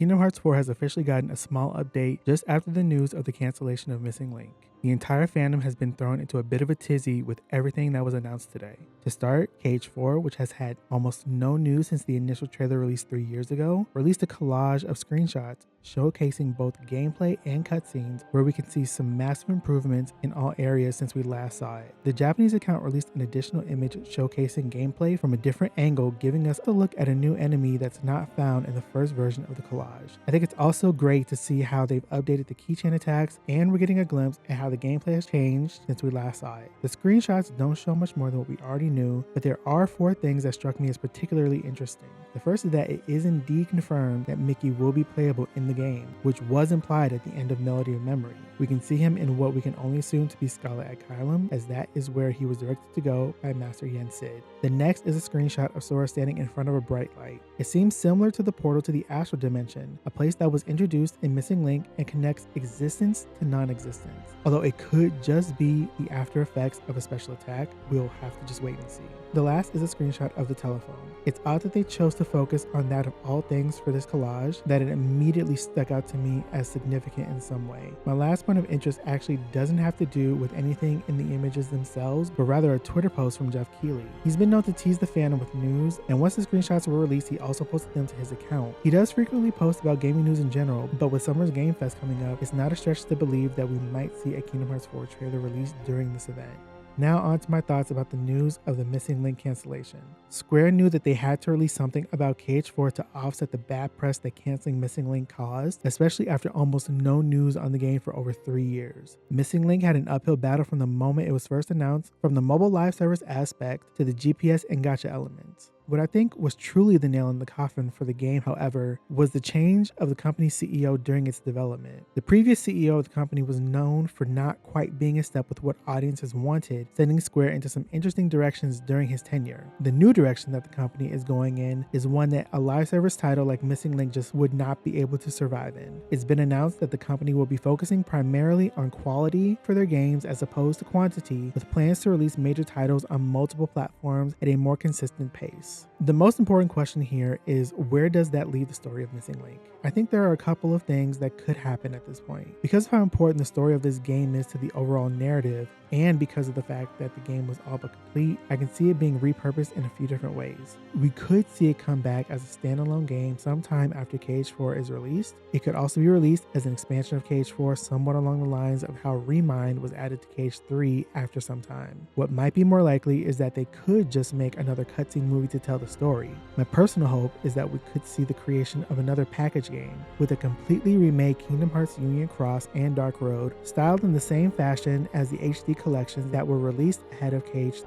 Kingdom Hearts 4 has officially gotten a small update just after the news of the cancellation of Missing Link. The entire fandom has been thrown into a bit of a tizzy with everything that was announced today. To start, KH4, which has had almost no news since the initial trailer released 3 years ago, released a collage of screenshots showcasing both gameplay and cutscenes where we can see some massive improvements in all areas since we last saw it. The Japanese account released an additional image showcasing gameplay from a different angle, giving us a look at a new enemy that's not found in the first version of the collage. I think it's also great to see how they've updated the keychain attacks, and we're getting a glimpse at how the gameplay has changed since we last saw it. The screenshots don't show much more than what we already knew, but there are 4 things that struck me as particularly interesting. The first is that it is indeed confirmed that Mickey will be playable in the game, which was implied at the end of Melody of Memory. We can see him in what we can only assume to be Scarlet at Kylam, as that is where he was directed to go by Master Yen Sid. The next is a screenshot of Sora standing in front of a bright light. It seems similar to the portal to the Astral Dimension, a place that was introduced in Missing Link and connects existence to non-existence. Although it could just be the after effects of a special attack, we'll have to just wait and see. The last is a screenshot of the telephone. It's odd that they chose to focus on that of all things for this collage, that it immediately stuck out to me as significant in some way. My last point of interest actually doesn't have to do with anything in the images themselves, but rather a Twitter post from Jeff Keighley. He's been known to tease the fandom with news, and once the screenshots were released, he also posted them to his account. He does frequently post about gaming news in general, but with Summer's Game Fest coming up, it's not a stretch to believe that we might see a Kingdom Hearts 4 trailer released during this event. Now on to my thoughts about the news of the Missing Link cancellation. Square knew that they had to release something about KH4 to offset the bad press that canceling Missing Link caused, especially after almost no news on the game for over 3 years. Missing Link had an uphill battle from the moment it was first announced, from the mobile live service aspect to the GPS and gacha elements. What I think was truly the nail in the coffin for the game, however, was the change of the company's CEO during its development. The previous CEO of the company was known for not quite being in step with what audiences wanted, sending Square into some interesting directions during his tenure. The new direction that the company is going in is one that a live service title like Missing Link just would not be able to survive in. It's been announced that the company will be focusing primarily on quality for their games as opposed to quantity, with plans to release major titles on multiple platforms at a more consistent pace. The most important question here is, where does that leave the story of Missing Link? I think there are a couple of things that could happen at this point. Because of how important the story of this game is to the overall narrative, and because of the fact that the game was all but complete, I can see it being repurposed in a few different ways. We could see it come back as a standalone game sometime after KH4 is released. It could also be released as an expansion of KH4, somewhat along the lines of how Remind was added to KH3 after some time. What might be more likely is that they could just make another cutscene movie to tell the story. My personal hope is that we could see the creation of another package game with a completely remade Kingdom Hearts Union Cross and Dark Road, styled in the same fashion as the HD collections that were released ahead of KH3.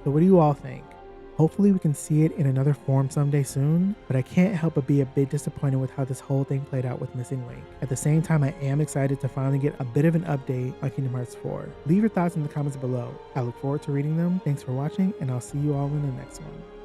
So what do you all think? Hopefully we can see it in another form someday soon, but I can't help but be a bit disappointed with how this whole thing played out with Missing Link. At the same time, I am excited to finally get a bit of an update on Kingdom Hearts 4. Leave your thoughts in the comments below. I look forward to reading them. Thanks for watching, and I'll see you all in the next one.